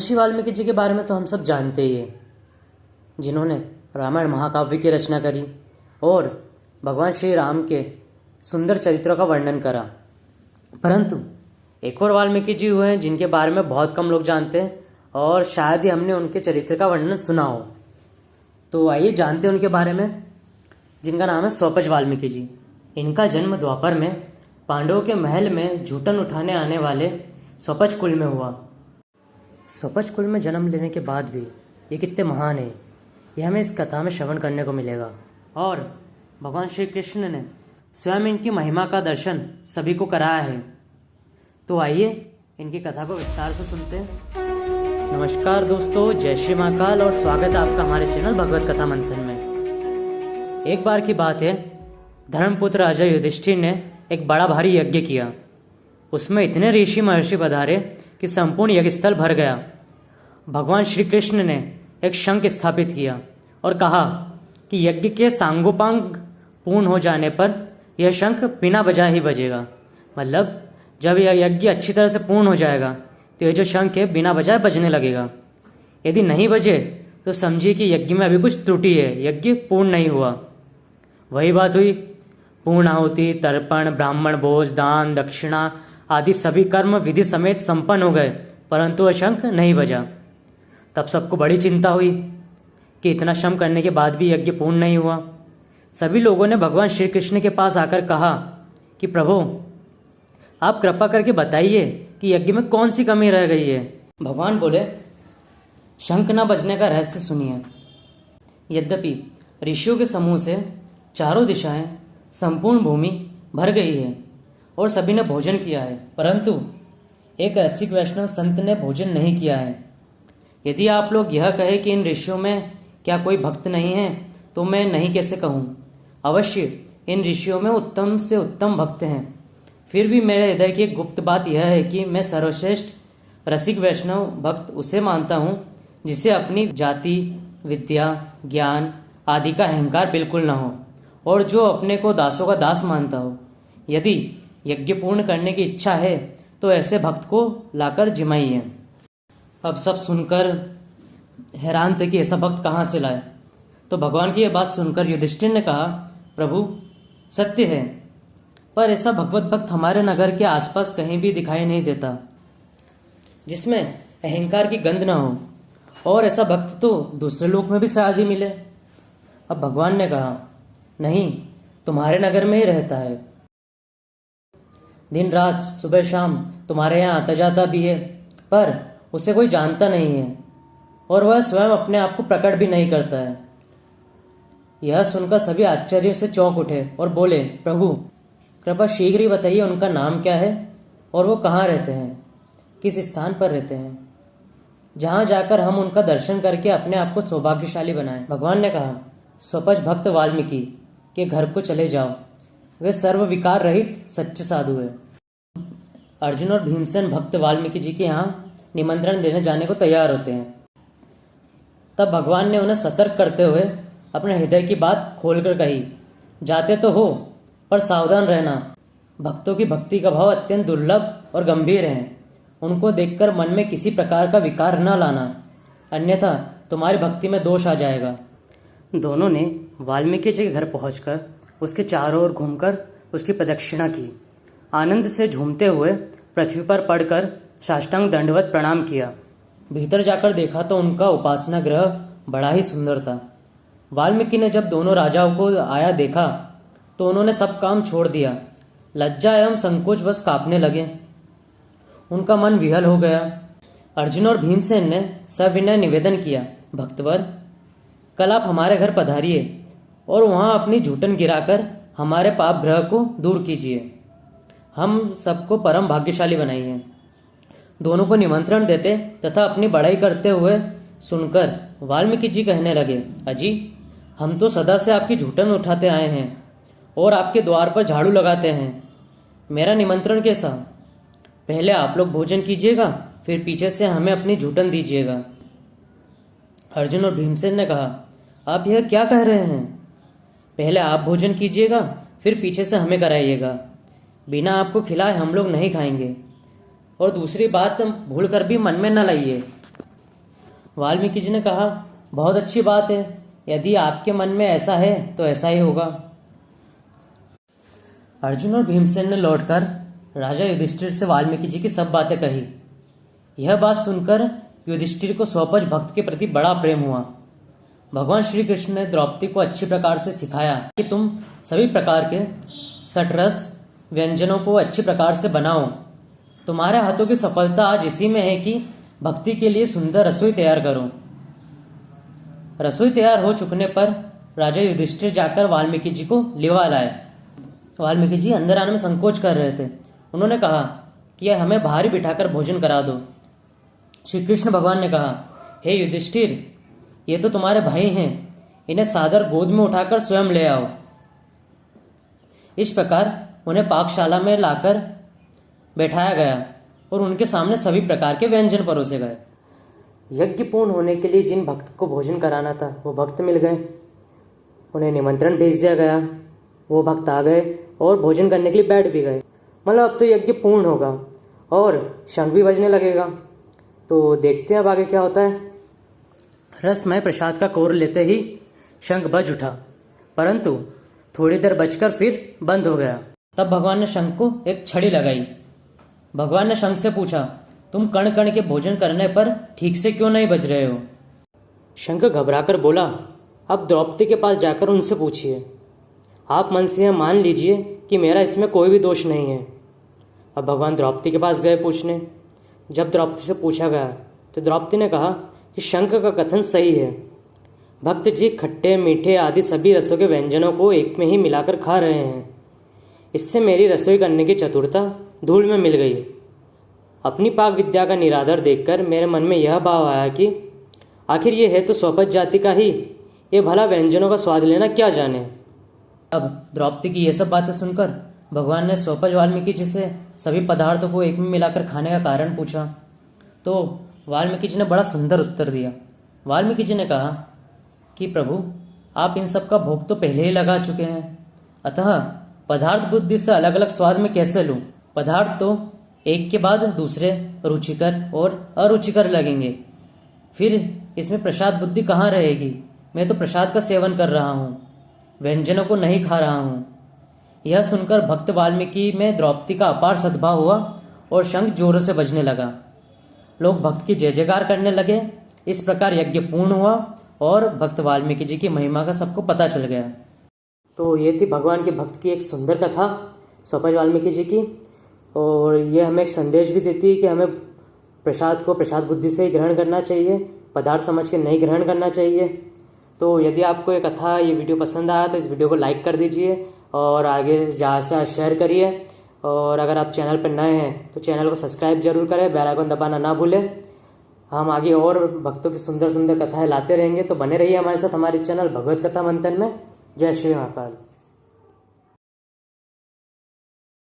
महर्षि वाल्मीकि जी के बारे में तो हम सब जानते ही हैं, जिन्होंने रामायण महाकाव्य की रचना करी और भगवान श्री राम के सुंदर चरित्रों का वर्णन करा। परंतु एक और वाल्मीकि जी हुए हैं जिनके बारे में बहुत कम लोग जानते हैं और शायद ही हमने उनके चरित्र का वर्णन सुना हो। तो आइए जानते हैं उनके बारे में, जिनका नाम है स्वपच वाल्मीकि जी। इनका जन्म द्वापर में पांडवों के महल में जूठन उठाने आने वाले स्वपच कुल में हुआ। स्वपच कुल में जन्म लेने के बाद भी ये कितने महान है, यह हमें इस कथा में श्रवण करने को मिलेगा। और भगवान श्री कृष्ण ने स्वयं इनकी महिमा का दर्शन सभी को कराया है। तो आइए इनकी कथा को विस्तार से सुनते हैं। नमस्कार दोस्तों, जय श्री महाकाल और स्वागत है आपका हमारे चैनल भगवत कथा मंथन में। एक बार की बात है, धर्मपुत्र राजा युधिष्ठिर ने एक बड़ा भारी यज्ञ किया। उसमें इतने ऋषि महर्षि पधारे कि संपूर्ण यज्ञस्थल भर गया। भगवान श्री कृष्ण ने एक शंख स्थापित किया और कहा कि यज्ञ के सांगोपांग पूर्ण हो जाने पर यह शंख बिना बजाए ही बजेगा। मतलब जब यह यज्ञ अच्छी तरह से पूर्ण हो जाएगा तो यह जो शंख है बिना बजाए बजने लगेगा। यदि नहीं बजे तो समझिए कि यज्ञ में अभी कुछ त्रुटि है, यज्ञ पूर्ण नहीं हुआ। वही बात हुई, पूर्ण आहुति, तर्पण, ब्राह्मण भोज, दान, दक्षिणा आदि सभी कर्म विधि समेत संपन्न हो गए, परंतु वह शंख नहीं बजा। तब सबको बड़ी चिंता हुई कि इतना श्रम करने के बाद भी यज्ञ पूर्ण नहीं हुआ। सभी लोगों ने भगवान श्री कृष्ण के पास आकर कहा कि प्रभु, आप कृपा करके बताइए कि यज्ञ में कौन सी कमी रह गई है। भगवान बोले, शंख न बजने का रहस्य सुनिए। यद्यपि ऋषियों के समूह से चारों दिशाएं संपूर्ण भूमि भर गई है और सभी ने भोजन किया है, परंतु एक रसिक वैष्णव संत ने भोजन नहीं किया है। यदि आप लोग यह कहें कि इन ऋषियों में क्या कोई भक्त नहीं है तो मैं नहीं कैसे कहूँ। अवश्य इन ऋषियों में उत्तम से उत्तम भक्त हैं। फिर भी मेरे हृदय की एक गुप्त बात यह है कि मैं सर्वश्रेष्ठ रसिक वैष्णव भक्त उसे मानता हूँ जिसे अपनी जाति, विद्या, ज्ञान आदि का अहंकार बिल्कुल न हो और जो अपने को दासों का दास मानता हो। यदि यज्ञ पूर्ण करने की इच्छा है तो ऐसे भक्त को लाकर जिमाइए। अब सब सुनकर हैरान थे कि ऐसा भक्त कहाँ से लाए। तो भगवान की यह बात सुनकर युधिष्ठिर ने कहा, प्रभु सत्य है, पर ऐसा भगवत भक्त हमारे नगर के आसपास कहीं भी दिखाई नहीं देता जिसमें अहंकार की गंध ना हो, और ऐसा भक्त तो दूसरे लोक में भी शायद ही मिले। अब भगवान ने कहा, नहीं, तुम्हारे नगर में ही रहता है। दिन रात सुबह शाम तुम्हारे यहाँ आता जाता भी है, पर उसे कोई जानता नहीं है और वह स्वयं अपने आप को प्रकट भी नहीं करता है। यह सुनकर सभी आश्चर्य से चौंक उठे और बोले, प्रभु कृपा शीघ्र ही बताइए उनका नाम क्या है और वो कहाँ रहते हैं, किस स्थान पर रहते हैं, जहाँ जाकर हम उनका दर्शन करके अपने आप को सौभाग्यशाली बनाएं। भगवान ने कहा, स्वपच भक्त वाल्मीकि के घर को चले जाओ, वे सर्व विकार रहित सच्चे साधु है। अर्जुन और भीमसेन भक्त वाल्मीकि जी के यहाँ निमंत्रण देने जाने को तैयार होते हैं। तब भगवान ने उन्हें सतर्क करते हुए अपने हृदय की बात खोलकर कही, जाते तो हो पर सावधान रहना। भक्तों की भक्ति का भाव अत्यंत दुर्लभ और गंभीर है। उनको देखकर मन में किसी प्रकार का विकार न लाना, अन्यथा तुम्हारी भक्ति में दोष आ जाएगा। दोनों ने वाल्मीकि जी के घर पहुंचकर उसके चारों ओर घूमकर उसकी प्रदक्षिणा की। आनंद से झूमते हुए पृथ्वी पर पड़कर साष्टांग दंडवत प्रणाम किया। भीतर जाकर देखा तो उनका उपासना गृह बड़ा ही सुंदर था। वाल्मीकि ने जब दोनों राजाओं को आया देखा तो उन्होंने सब काम छोड़ दिया। लज्जा एवं संकोच वश कांपने लगे। उनका मन विहल हो गया। अर्जुन और भीमसेन ने सविनय निवेदन किया, भक्तवर कल आप हमारे घर पधारिए और वहां अपनी जूठन गिराकर हमारे पाप ग्रह को दूर कीजिए, हम सबको परम भाग्यशाली बनाइए। दोनों को निमंत्रण देते तथा अपनी बड़ाई करते हुए सुनकर वाल्मीकि जी कहने लगे, अजी हम तो सदा से आपकी जूठन उठाते आए हैं और आपके द्वार पर झाड़ू लगाते हैं। मेरा निमंत्रण कैसा? पहले आप लोग भोजन कीजिएगा, फिर पीछे से हमें अपनी जूठन दीजिएगा। अर्जुन और भीमसेन ने कहा, आप यह क्या कह रहे हैं? पहले आप भोजन कीजिएगा, फिर पीछे से हमें कराइएगा। बिना आपको खिलाए हम लोग नहीं खाएंगे। और दूसरी बात भूल कर भी मन में न लाइए वाल्मीकि जी ने कहा, बहुत अच्छी बात है, यदि आपके मन में ऐसा है तो ऐसा ही होगा। अर्जुन और भीमसेन ने लौटकर राजा युधिष्ठिर से वाल्मीकि जी की सब बातें कही। यह बात सुनकर युधिष्ठिर को स्वपच भक्त के प्रति बड़ा प्रेम हुआ। भगवान श्री कृष्ण ने द्रौपदी को अच्छी प्रकार से सिखाया कि तुम सभी प्रकार के सटरस व्यंजनों को अच्छी प्रकार से बनाओ। तुम्हारे हाथों की सफलता आज इसी में है कि भक्ति के लिए सुंदर रसोई तैयार करो। रसोई तैयार हो चुकने पर राजा युधिष्ठिर जाकर वाल्मीकि जी को लिवा लाए। वाल्मीकि जी अंदर आने में संकोच कर रहे थे। उन्होंने कहा कि यह हमें बाहर ही बिठाकर भोजन करा दो। श्री कृष्ण भगवान ने कहा, हे युधिष्ठिर, ये तो तुम्हारे भाई हैं, इन्हें सादर गोद में उठाकर स्वयं ले आओ। इस प्रकार उन्हें पाकशाला में लाकर बैठाया गया और उनके सामने सभी प्रकार के व्यंजन परोसे गए। यज्ञ पूर्ण होने के लिए जिन भक्त को भोजन कराना था वो भक्त मिल गए। उन्हें निमंत्रण भेज दिया गया, वो भक्त आ गए और भोजन करने के लिए बैठ भी गए। मतलब अब तो यज्ञ पूर्ण होगा और शंख भी बजने लगेगा। तो देखते हैं अब आगे क्या होता है। रसमय प्रसाद का कौर लेते ही शंख बज उठा, परंतु थोड़ी देर बजकर फिर बंद हो गया। तब भगवान ने शंख को एक छड़ी लगाई। भगवान ने शंख से पूछा, तुम कण कण के भोजन करने पर ठीक से क्यों नहीं बज रहे हो? शंख घबराकर बोला, अब द्रौपदी के पास जाकर उनसे पूछिए। आप मन से यह मान लीजिए कि मेरा इसमें कोई भी दोष नहीं है। अब भगवान द्रौपदी के पास गए पूछने। जब द्रौपदी से पूछा गया तो द्रौपदी ने कहा कि शंख का कथन सही है। भक्त जी खट्टे मीठे आदि सभी रसों के व्यंजनों को एक में ही मिलाकर खा रहे हैं। इससे मेरी रसोई करने की चतुरता धूल में मिल गई। अपनी पाक विद्या का निरादर देखकर मेरे मन में यह भाव आया कि आखिर ये है तो स्वपच जाति का ही, ये भला व्यंजनों का स्वाद लेना क्या जाने। अब द्रौपदी की ये सब बातें सुनकर भगवान ने स्वपच वाल्मीकि जी से सभी पदार्थों को एक में मिलाकर खाने का कारण पूछा। तो वाल्मीकि जी ने बड़ा सुंदर उत्तर दिया। वाल्मीकि जी ने कहा कि प्रभु, आप इन सब का भोग तो पहले ही लगा चुके हैं, अतः पदार्थ बुद्धि से अलग अलग स्वाद में कैसे लूं? पदार्थ तो एक के बाद दूसरे रुचिकर और अरुचिकर लगेंगे, फिर इसमें प्रसाद बुद्धि कहाँ रहेगी? मैं तो प्रसाद का सेवन कर रहा हूँ, व्यंजनों को नहीं खा रहा हूँ। यह सुनकर भक्त वाल्मीकि में द्रौपदी का अपार सद्भाव हुआ और शंख जोरों से बजने लगा। लोग भक्त की जय जयकार करने लगे। इस प्रकार यज्ञ पूर्ण हुआ और भक्त वाल्मीकि जी की महिमा का सबको पता चल गया। तो ये थी भगवान के भक्त की एक सुंदर कथा स्वपच वाल्मीकि जी की, और ये हमें एक संदेश भी देती है कि हमें प्रसाद को प्रसाद बुद्धि से ही ग्रहण करना चाहिए, पदार्थ समझ के नहीं ग्रहण करना चाहिए। तो यदि आपको ये कथा, ये वीडियो पसंद आया तो इस वीडियो को लाइक कर दीजिए और आगे ज़्यादा से शेयर करिए। और अगर आप चैनल पर नए हैं तो चैनल को सब्सक्राइब जरूर करें, बेल आइकन दबाना ना भूलें। हम आगे और भक्तों की सुंदर सुंदर कथाएं लाते रहेंगे, तो बने रहिए हमारे साथ हमारे चैनल भगवत कथा मंथन में। जय श्री महाकाल।